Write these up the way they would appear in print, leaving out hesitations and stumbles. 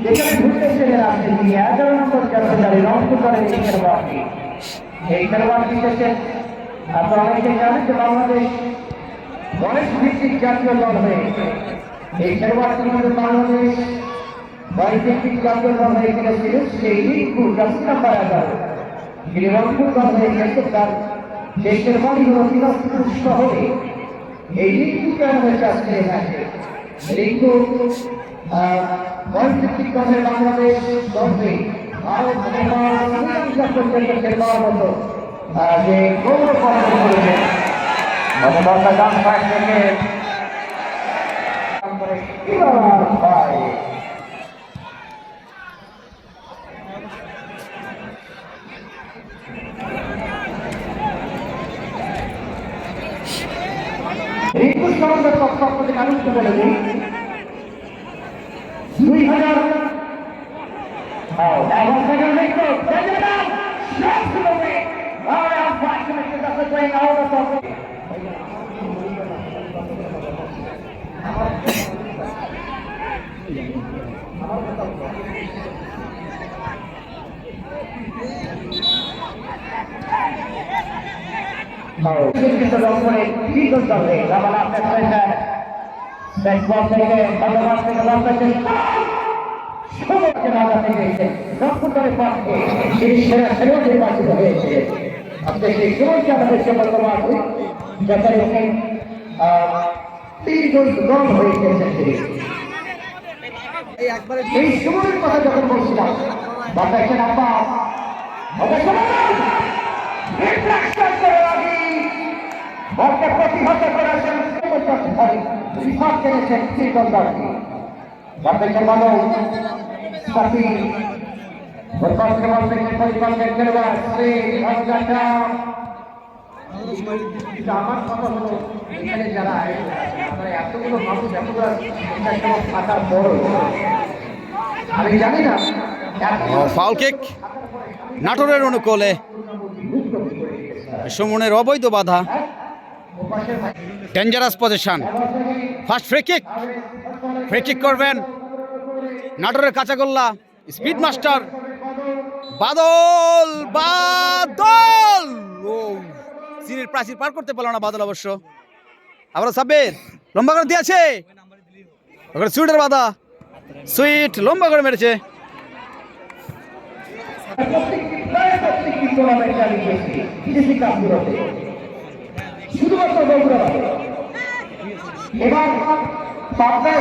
যেখানে ঘুরতে ছেলে আসছে তিনি 11 নম্বর জাতীয় রংপুর দলের এই খেলোয়াড়টি এসেছেন। আপনারা অনেকে জানেন যে বাংলাদেশ বয়স ভিত্তিক জাতীয় দল হয়েছে। এই খেলোয়াড়টি মধ্যে বাংলাদেশ বয়স ভিত্তিক জাতীয় দল হয়ে গেছিল সেই রিঙ্কু জাতীয় নাম্বার 11 তিনি রংপুর দল হয়ে গেছে। তার দেশের বাড়ি হল দিনাজপুর শহরে। এই রিঙ্কু কেন হয়েছে আজকে এই ম্যাচে? রিঙ্কু বয়সভিত্তিক দলের বাংলাদেশ দলকে ভারত শ্রীলঙ্কা পর্যন্ত খেলবার মতো যে গৌরব অর্জন করেছেন। রিঙ্কুর সম্বন্ধে তথ্য আপনাদের আলোচনা বলে দিই। 2000 নির্বাচিত হয়েছে। আজকে সেই সময়কে আমাদের বর্তমান যাতে দল হয়ে গেছেন এই সময়ের কথা যখন বলছিলাম বাতাসের আব্বা প্রতিহত করেছেন বাতাসের মানব সাথী পরিকল্পের খেলোয়াড় আমার কথা হলো এখানে যারা এতগুলো মানুষ থাকার পর আমি জানি না ফাউল কিক নাটোরের অনুকূলে সুমনের অবৈধ বাধা dangerous position first free kick করবেন নাটোরের কাঁচাগোল্লা স্পিড মাস্টার বাদল সিনের প্রাচীর পার করতে পারলো না বাদল। অবশ্য আবার সাব্বির লম্বা করে দিয়েছে ওখানে সুইটের বাধা সুইট লম্বা করে মেরেছে। এবার পাবনা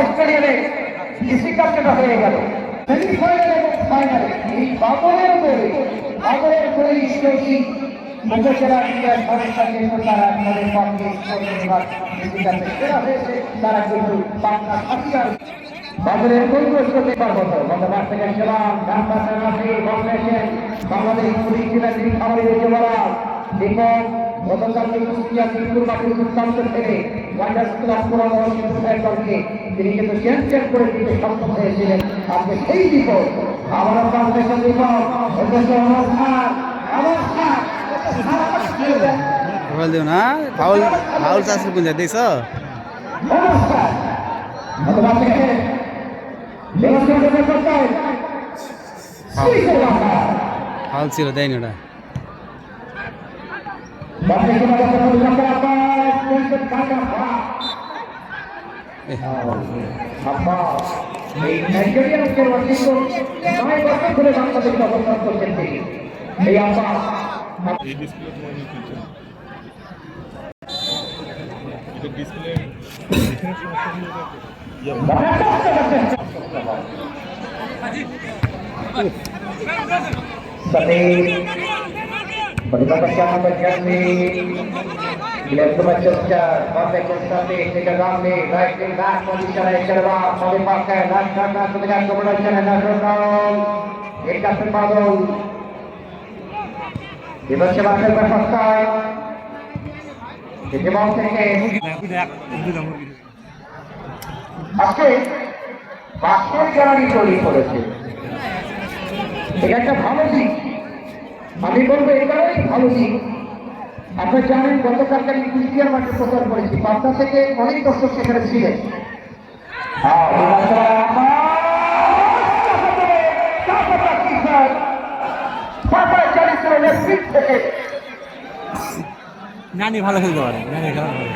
স্টেডিয়ামে ডিসি কাপ যেটা হয়ে গেল সেমিফাইনাল এবং ফাইনালে এই বাবরের উপরে উপজেলা ক্রীড়া সংস্থার জন্য তারা তাদের পক্ষে সেরা হয়েছে। তারা কিন্তু পাবনা হাতিয়ার বাবরের কৈবর্ততে পারবত গতবার থেকে খেলাম বাংলাদেশ পুলিশ জেলা তিনি খামারি হয়েছে বলা দীপক গতকাল মিরপুর মাঠের দুর্দান্ত থেকে ওয়াইডার্স ক্লাব দলকে তিনি কিন্তু চ্যাম্পিয়ন করে দিতে সক্ষম হয়েছিলেন। আজকে সেই দীপক আবারও বাংলাদেশের দীপক না ফাউল ফাউল চাষ কোন দিছ ফাউল ছিল দেয় না Berdasarkan berjani Bila bercakap Partai Konstantin Tiga Ramli Baik tingkat Posisi Cerba Boleh pakai Laksana Dengan kemudian nasional Ikat terbaru Dipersilakan berpakai Dijemau থেকে আজকে বাক্যের গ্যালারি তৈরি করেছে। এটা একটা ভালো দিক। আমি বলবো এটাই ভালো দিক। আপনারা জানেন গতকালকে আমি কুষ্টিয়ার মাঠে প্রচার করেছি, পাবনা থেকে অনেক দর্শক সেখানে ছিলেন। নানি ভালো খেলতে পারে, নানি খেলা ভালো।